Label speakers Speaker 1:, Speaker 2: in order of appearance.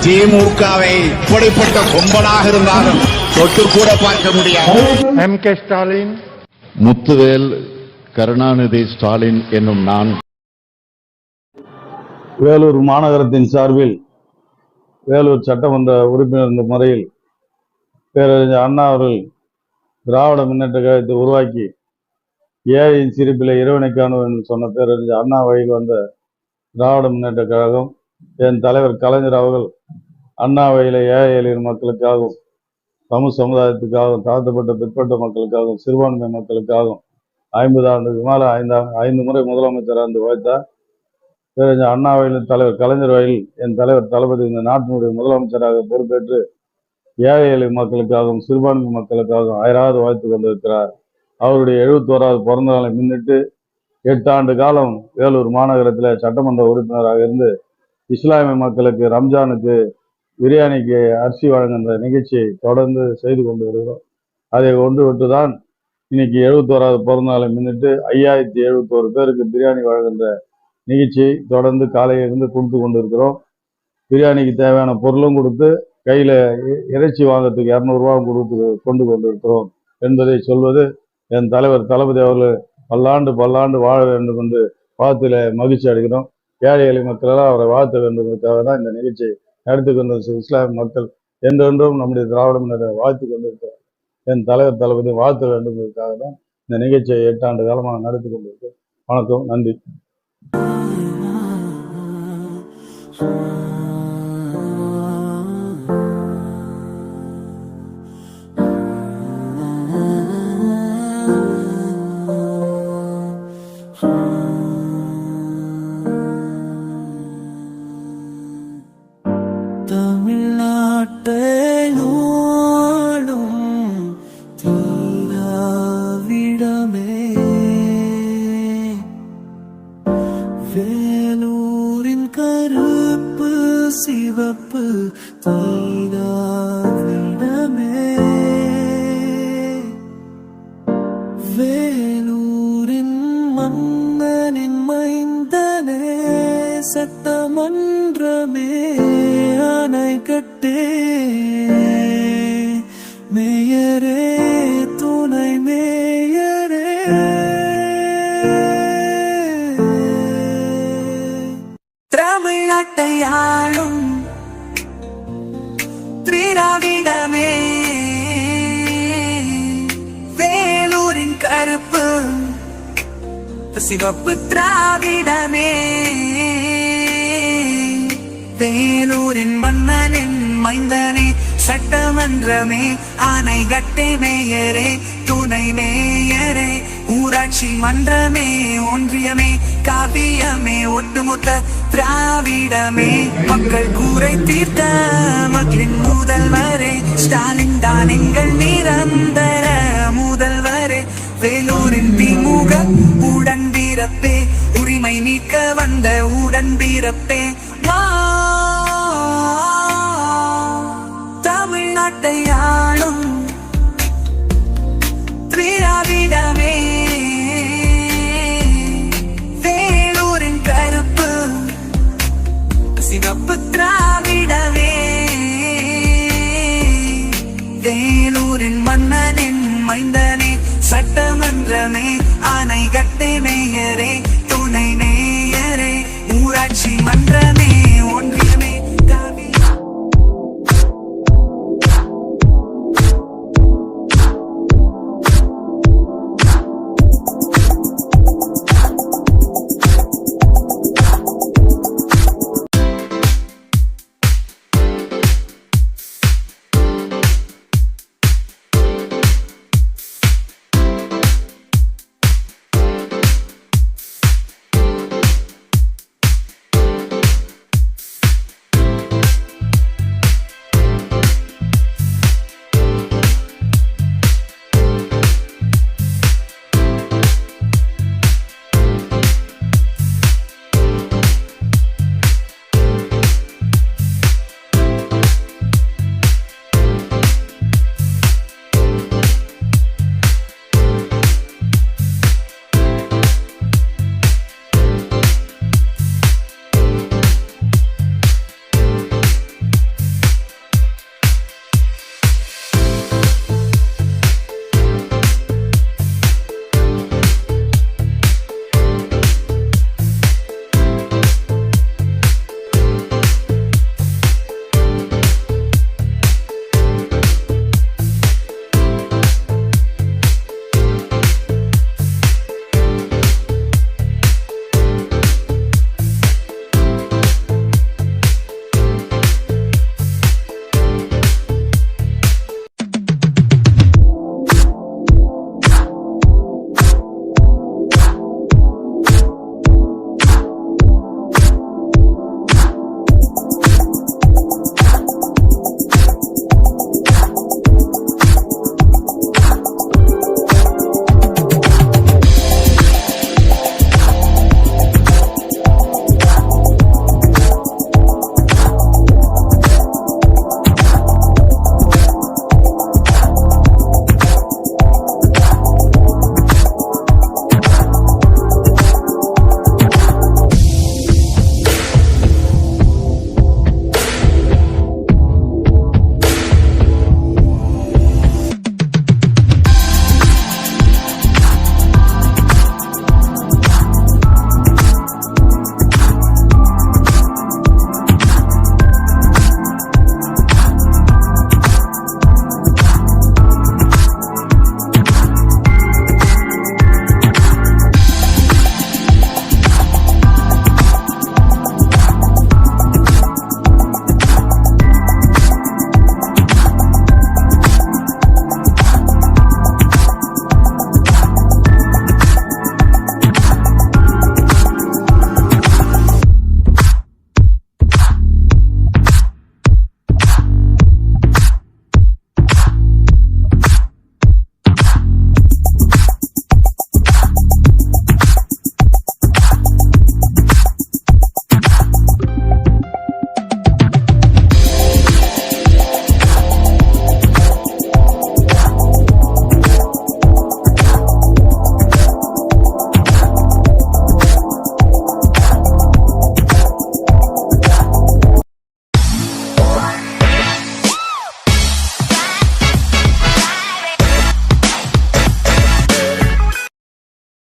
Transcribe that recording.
Speaker 1: திமுகவை இப்படிப்பட்ட கொம்பனாக இருந்தாலும் தொட்டு கூட பார்க்க முடியாது.
Speaker 2: M.K. ஸ்டாலின்,
Speaker 3: முத்துவேல் கருணாநிதி ஸ்டாலின் என்னும் நான்
Speaker 4: வேலூர் மாநகரத்தின் சார்பில் வேலூர் சட்டமன்ற உறுப்பினர் என்ற முறையில் பேரறிஞர் அண்ணா அவர்கள் திராவிட முன்னேற்ற கழகத்தை உருவாக்கி ஏழையின் சிரிப்பிலே இறைவனை காணுவோம் என்று சொன்ன பேரறிஞர் அண்ணா வழியில் வந்த திராவிட முன்னேற்ற கழகம், என் தலைவர் கலைஞர் அவர்கள் அண்ணா வழியில ஏழை எளிய மக்களுக்காகவும் சமூக சமுதாயத்துக்காகவும் தாழ்த்தப்பட்ட பிற்பட்ட மக்களுக்காகவும் சிறுபான்மை மக்களுக்காகவும் 50 ஆண்டுக்கு மேலே 5 முறை முதலமைச்சராக இருந்து வைத்தார். பேரறிஞர் அண்ணா வழியில் தலைவர் கலைஞர் வழியில் என் தலைவர் தளபதி இந்த நாட்டினுடைய முதலமைச்சராக பொறுப்பேற்று ஏழை எளிய மக்களுக்காகவும் சிறுபான்மை மக்களுக்காகவும் அயராது வாழ்த்து கொண்டிருக்கிறார். அவருடைய 71வது பிறந்த நாளை முன்னிட்டு 8 ஆண்டு காலம் வேலூர் மாநகரத்தில் சட்டமன்ற உறுப்பினராக இருந்து இஸ்லாமிய மக்களுக்கு ரம்ஜானுக்கு பிரியாணிக்கு அரிசி வழங்குகின்ற நிகழ்ச்சியை தொடர்ந்து செய்து கொண்டு வருகிறோம். அதை ஒன்று விட்டு தான் இன்னைக்கு 71வது பிறந்த நாளை முன்னிட்டு 5071 பேருக்கு பிரியாணி வழங்குகின்ற நிகழ்ச்சியை தொடர்ந்து காலையிலிருந்து கொடுத்து கொண்டிருக்கிறோம். பிரியாணிக்கு தேவையான பொருளும் கொடுத்து கையில் இறைச்சி வாங்கிறதுக்கு 200 ரூபா கொடுத்து கொண்டு கொண்டிருக்கிறோம் என்பதை சொல்வது என் தலைவர் தளபதி அவர்கள் பல்லாண்டு வாழ வேண்டும் என்று வாழ்த்துல மகிழ்ச்சி அடைகிறோம். ஏழை எளிய மக்களெல்லாம் அவரை வாழ்த்த வேண்டுவதற்காக தான் இந்த நிகழ்ச்சியை நடத்தி கொண்டிருக்கிற இஸ்லாமிய மக்கள் என்றென்றும் நம்முடைய திராவிட முன்னேற்ற வாழ்த்து கொண்டிருக்கிறார். என் தலைவர் தளபதி வாழ்த்த வேண்டும் என்பதற்காக தான் இந்த நிகழ்ச்சியை 8 ஆண்டு காலமாக நடத்தி கொண்டிருக்கிறோம். வணக்கம், நன்றி.
Speaker 5: தமிழ்நாட்டை நாளும் தீராவிடமே வேலூரின் கருப்பு சிவப்பு தீராவிடமே வேலூரின் மன்னனின் மைந்தனே சட்டமன்றமே அணை கட்டே மேயரே துணை மேயரே தமிழ்நாட்டை ஆளும் திராவிடமே வேலூரின் கருப்பு சிவப்பு திராவிடமே வேலூரின் மன்னனின் மைந்தனே சட்டமன்றமே அணை கட்டே மேயரே துணை மேயரே ஊராட்சி மன்றமே ஒன்றியமே காவியமே ஒட்டுமொத்த திராவிடமே மக்கள் கூரை தீர்த்த மக்களின் முதல்வரே ஸ்டாலின் தான் எங்கள் நிரந்தர முதல்வரே வேலூரின் திமுக உடன்பிறப்பே உரிமை நீக்க வந்த உடன்பிறப்பே தமிழ்நாட்டை ஆளும் திராவிடமே வேலூரின் கருப்பு சிவப்பு திராவிடமே வேலூரின் மன்னனின் மைந்தனே சட்டமன்றமே அணை கட்டே மேயரே துணை மேயரே ஊராட்சி மன்ற